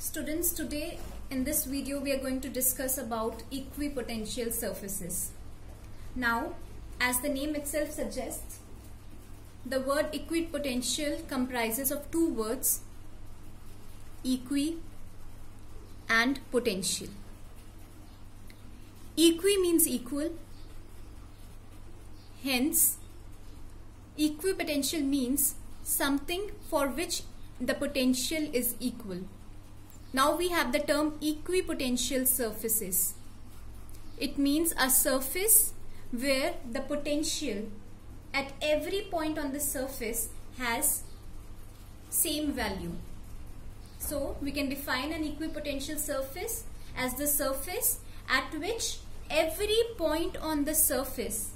Students, today in this video we are going to discuss about equipotential surfaces. Now, as the name itself suggests, the word equipotential comprises of two words, equi and potential. Equi means equal, hence equipotential means something for which the potential is equal. Now we have the term equipotential surfaces. It means a surface where the potential at every point on the surface has same value. So we can define an equipotential surface as the surface at which every point on the surface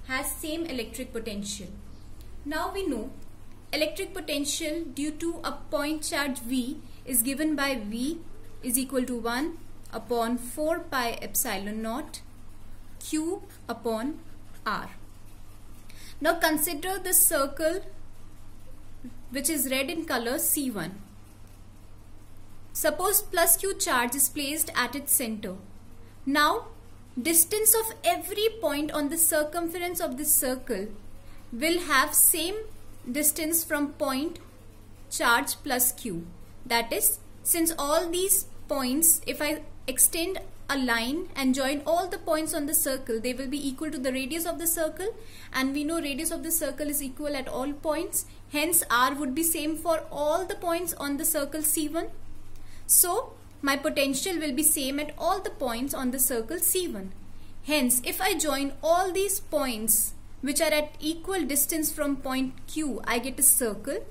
has same electric potential. Now we know electric potential due to a point charge V is given by V is equal to 1 upon 4 pi epsilon naught Q upon R. Now consider the circle which is red in color C1. Suppose plus Q charge is placed at its center. Now distance of every point on the circumference of this circle will have same distance from point charge plus Q. That is, since all these points, if I extend a line and join all the points on the circle, they will be equal to the radius of the circle, and we know radius of the circle is equal at all points. Hence R would be same for all the points on the circle C1. So my potential will be same at all the points on the circle C1. Hence if I join all these points which are at equal distance from point Q, I get a circle.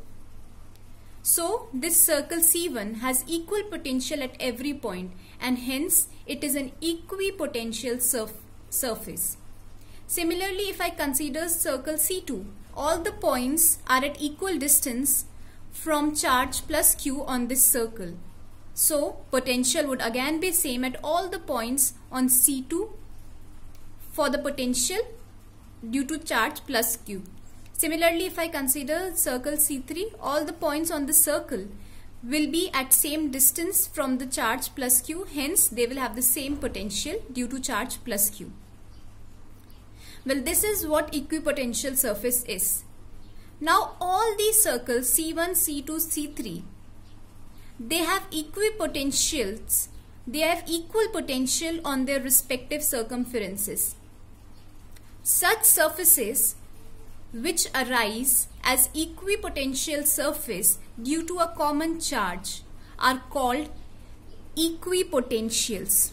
So this circle C1 has equal potential at every point, and hence it is an equipotential surface. Similarly, if I consider circle C2, all the points are at equal distance from charge plus Q on this circle. So potential would again be same at all the points on C2 for the potential due to charge plus Q. Similarly, if I consider circle C3, all the points on the circle will be at same distance from the charge plus Q, hence they will have the same potential due to charge plus Q. Well, this is what equipotential surface is. Now all these circles C1, C2, C3, they have equipotentials. They have equal potential on their respective circumferences. Such surfaces which arise as equipotential surface due to a common charge are called equipotentials.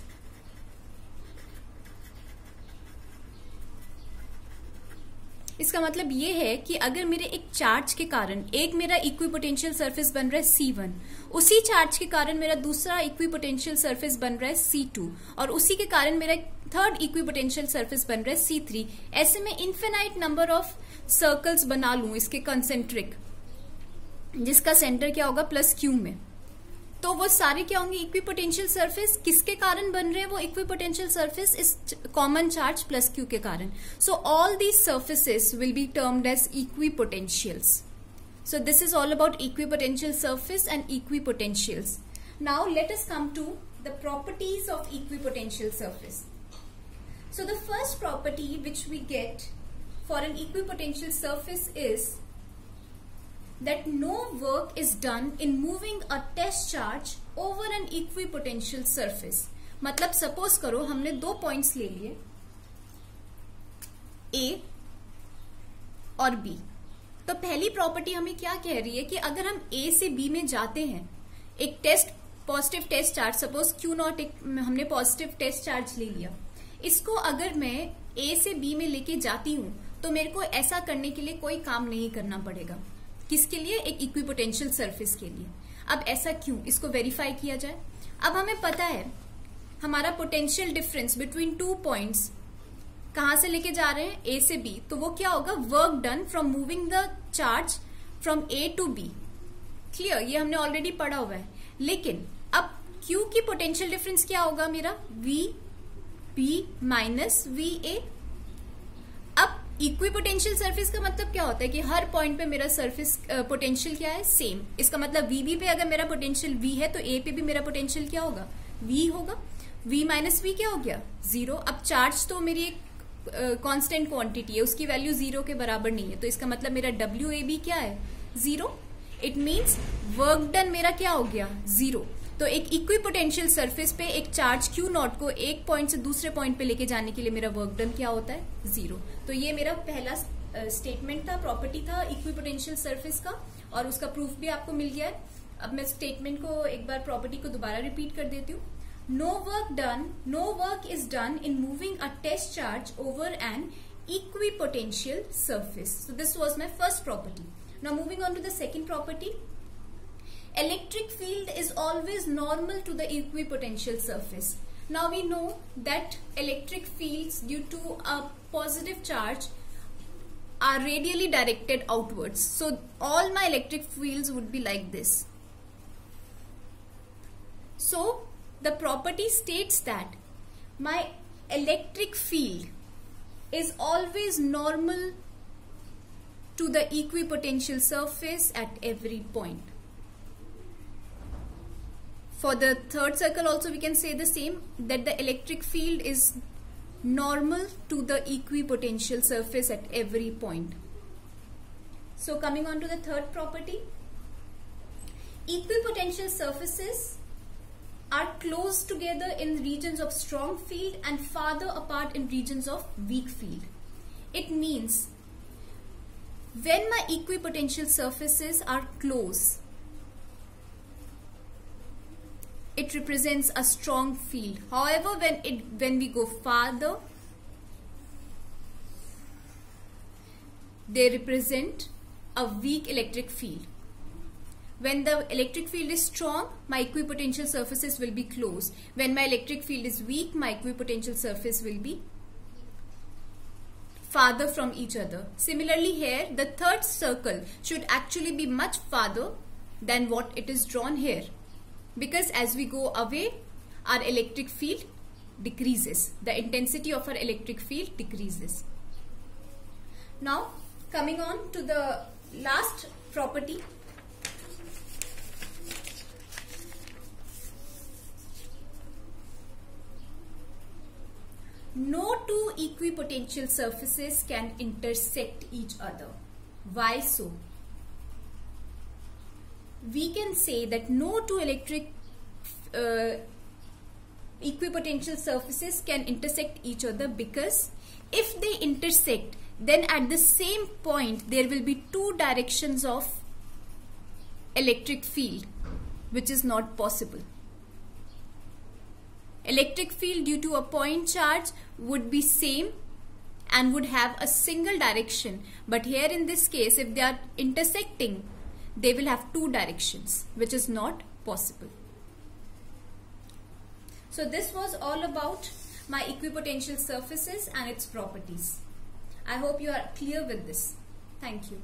इसका मतलब ये है कि अगर मेरे एक charge के कारण एक मेरा इक्विपोटेंशियल सरफेस बन रहा है C1, उसी चार्ज के कारण मेरा दूसरा इक्विपोटेंशियल सरफेस बन रहा है C2 और उसी के कारण मेरा थर्ड इक्विपोटेंशियल सरफेस बन रहा है C3, ऐसे में इन्फिनाइट नंबर ऑफ सर्कल्स बना लूं इसके कंसेंट्रिक, जिसका सेंटर क्या होगा प्लस Q में, तो वो सारे क्या होंगे इक्विपोटेंशियल सरफेस. किसके कारण बन रहे हैं वो इक्विपोटेंशियल सरफेस? इस कॉमन चार्ज प्लस Q के कारण. So all these surfaces will be termed as equipotentials. So this is all about equipotential surface and equipotentials. Now let us come to the properties of equipotential surface. So the first property which we get for an equipotential surface is that no work is done in moving a test charge over an equipotential surface. मतलब suppose करो हमने दो points ले लिए A और B. तो पहली property हमें क्या कह रही है कि अगर हम A से B में जाते हैं, एक test positive test charge suppose Q0 हमने पॉजिटिव टेस्ट चार्ज ले लिया, इसको अगर मैं A से B में लेके जाती हूं तो मेरे को ऐसा करने के लिए कोई काम नहीं करना पड़ेगा. किसके लिए? एक इक्विपोटेंशियल सरफेस के लिए. अब ऐसा क्यों? इसको वेरीफाई किया जाए. अब हमें पता है हमारा potential difference between two points कहां से लेके जा रहे हैं A से B, तो वो क्या होगा? Work done from moving the charge from A to B. Clear? ये हमने ऑलरेडी पढ़ा हुआ है. लेकिन अब Q की पोटेंशियल डिफरेंस क्या होगा मेरा? VB minus VA. अब इक्विपोटेंशियल सरफेस का मतलब क्या होता है कि हर पॉइंट पे मेरा सरफेस पोटेंशियल क्या है, सेम। इसका मतलब VB पे अगर मेरा पोटेंशियल V है तो A पे भी मेरा पोटेंशियल क्या होगा, V होगा। V माइनस V क्या हो गया, 0। अब चार्ज तो मेरी एक कांस्टेंट क्वांटिटी है, उसकी वैल्यू 0 के बराबर नहीं है, तो इसका मतलब मेरा WAB क्या है, 0। इट मीन्स वर्क डन मेरा क्या हो गया, 0। तो एक इक्विपोटेंशियल सरफेस पे एक चार्ज Q0 को एक पॉइंट से दूसरे पॉइंट पे लेके जाने के लिए मेरा वर्क डन क्या होता है, 0। तो ये मेरा पहला स्टेटमेंट था, प्रॉपर्टी था इक्विपोटेंशियल सरफेस का, और उसका प्रूफ भी आपको मिल गया है। अब मैं स्टेटमेंट को एक बार प्रॉपर्टी को दोबारा रिपीट कर देती हूँ। No work is done in moving a test charge over an equipotential surface. So this was my first property. Now moving on to the second property. Electric field is always normal to the equipotential surface. Now we know that electric fields due to a positive charge are radially directed outwards. So all my electric fields would be like this. So the property states that my electric field is always normal to the equipotential surface at every point. For the third circle also we can say the same, that the electric field is normal to the equipotential surface at every point. So coming on to the third property, equipotential surfaces are close together in regions of strong field and farther apart in regions of weak field. It means when my equipotential surfaces are close, it represents a strong field. However, when we go farther, they represent a weak electric field. When the electric field is strong, my equipotential surfaces will be close. When my electric field is weak, my equipotential surface will be farther from each other. Similarly here, the third circle should actually be much farther than what it is drawn here. Because as we go away, our electric field decreases. The intensity of our electric field decreases. Now, coming on to the last property. No two equipotential surfaces can intersect each other. Why so? We can say that no two equipotential surfaces can intersect each other because if they intersect, then at the same point there will be two directions of electric field, which is not possible. Electric field due to a point charge would be same and would have a single direction, but here in this case, if they are intersecting, they will have two directions, which is not possible. So this was all about my equipotential surfaces and its properties. I hope you are clear with this. Thank you.